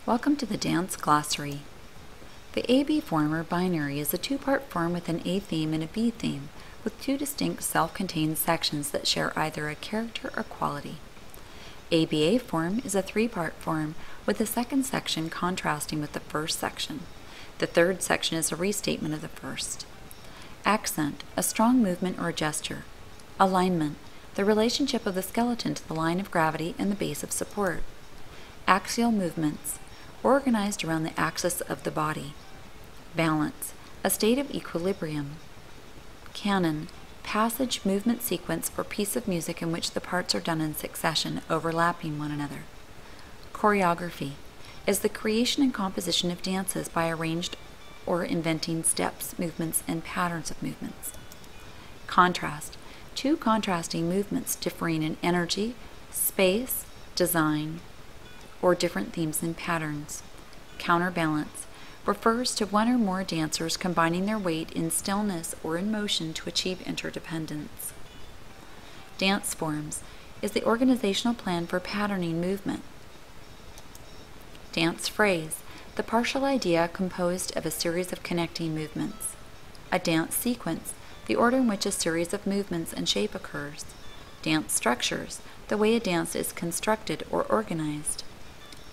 Welcome to the Dance Glossary. The A-B form or binary is a two-part form with an A theme and a B theme, with two distinct self-contained sections that share either a character or quality. ABA form is a three-part form with the second section contrasting with the first section. The third section is a restatement of the first. Accent, a strong movement or a gesture. Alignment, the relationship of the skeleton to the line of gravity and the base of support. Axial movements, organized around the axis of the body. Balance, a state of equilibrium. Canon, passage, movement sequence, or piece of music in which the parts are done in succession, overlapping one another. Choreography is the creation and composition of dances by arranged or inventing steps, movements, and patterns of movements. Contrast, two contrasting movements differing in energy, space, design, or different themes and patterns. Counterbalance refers to one or more dancers combining their weight in stillness or in motion to achieve interdependence. Dance forms is the organizational plan for patterning movement. Dance phrase, the partial idea composed of a series of connecting movements. A dance sequence, the order in which a series of movements and shape occurs. Dance structures, the way a dance is constructed or organized.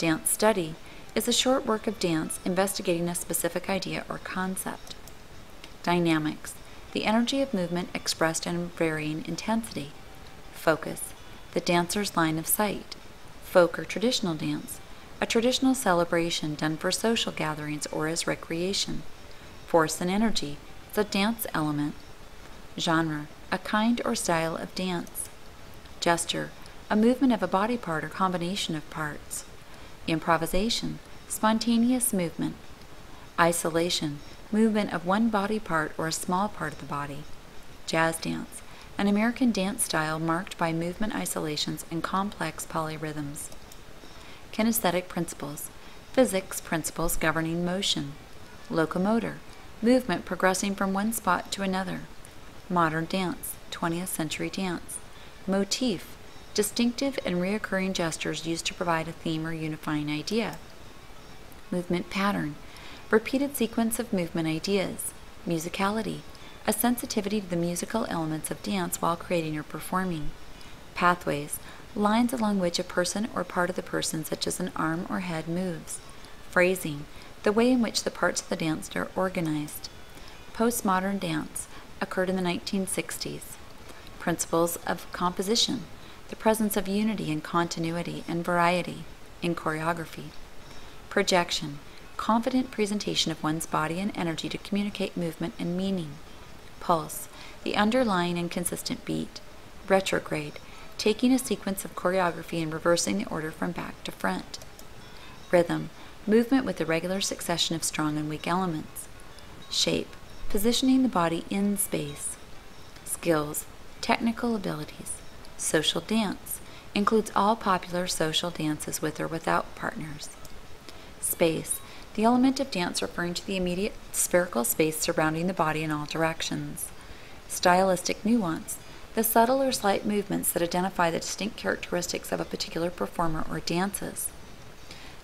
Dance study is a short work of dance investigating a specific idea or concept. Dynamics, the energy of movement expressed in varying intensity. Focus, the dancer's line of sight. Folk or traditional dance, a traditional celebration done for social gatherings or as recreation. Force and energy is a dance element. Genre, a kind or style of dance. Gesture, a movement of a body part or combination of parts. Improvisation, spontaneous movement. Isolation, movement of one body part or a small part of the body. Jazz dance, an American dance style marked by movement isolations and complex polyrhythms. Kinesthetic principles, physics principles governing motion. Locomotor, movement progressing from one spot to another. Modern dance, 20th century dance. Motif, distinctive and reoccurring gestures used to provide a theme or unifying idea. Movement pattern, repeated sequence of movement ideas. Musicality, a sensitivity to the musical elements of dance while creating or performing. Pathways, lines along which a person or part of the person, such as an arm or head, moves. Phrasing, the way in which the parts of the dance are organized. Postmodern dance occurred in the 1960s. Principles of composition, the presence of unity and continuity and variety in choreography. Projection, confident presentation of one's body and energy to communicate movement and meaning. Pulse, the underlying and consistent beat. Retrograde, taking a sequence of choreography and reversing the order from back to front. Rhythm, movement with a regular succession of strong and weak elements. Shape, positioning the body in space. Skills, technical abilities. Social dance includes all popular social dances with or without partners. Space, the element of dance referring to the immediate spherical space surrounding the body in all directions. Stylistic nuance, the subtle or slight movements that identify the distinct characteristics of a particular performer or dances.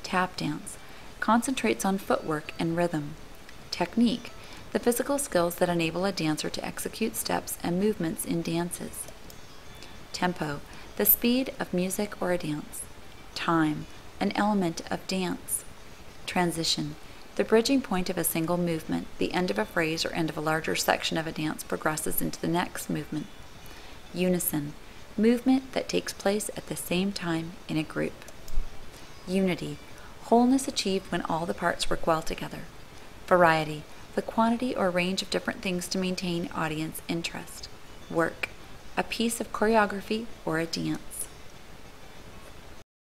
Tap dance concentrates on footwork and rhythm. Technique, the physical skills that enable a dancer to execute steps and movements in dances. Tempo, the speed of music or a dance. Time, an element of dance. Transition, the bridging point of a single movement. The end of a phrase or end of a larger section of a dance progresses into the next movement. Unison, movement that takes place at the same time in a group. Unity, wholeness achieved when all the parts work well together. Variety, the quantity or range of different things to maintain audience interest. Work, a piece of choreography or a dance.